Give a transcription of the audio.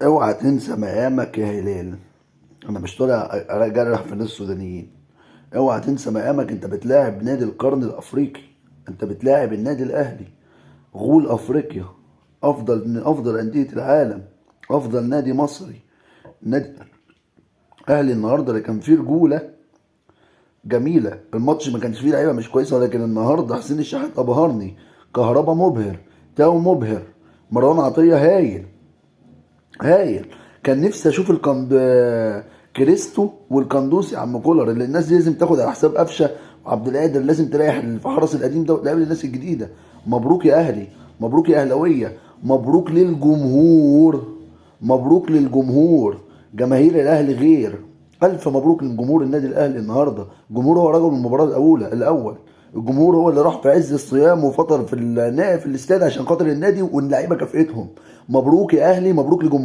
اوعى تنسى مقامك يا هلال. انا مش طالع اجرح في الناس السودانيين. اوعى تنسى مقامك، انت بتلاعب نادي القرن الافريقي. انت بتلاعب النادي الاهلي، غول افريقيا، افضل من افضل انديه العالم، افضل نادي مصري. نادي اهلي النهارده اللي كان فيه رجوله جميله. الماتش ما كانش فيه لعيبه مش كويسه، ولكن النهارده حسين الشحات ابهرني، كهربا مبهر، تاو مبهر، مروان عطيه هايل هايل. كان نفسي اشوف كريستو والقندوسي يا عم كولر، اللي الناس دي لازم تاخد على حساب قفشه وعبد القادر، لازم تريح الحرس القديم ده وتقابل الناس الجديده. مبروك يا اهلي، مبروك يا اهلاويه، مبروك للجمهور، مبروك للجمهور. جماهير الاهلي غير. الف مبروك لجمهور النادي الاهلي النهارده. الجمهور هو رجل المباراه الاول. الجمهور هو اللي راح في عز الصيام وفطر في الاستاد عشان خاطر النادي واللعيبه كافئتهم. مبروك يا اهلي، مبروك لجمهور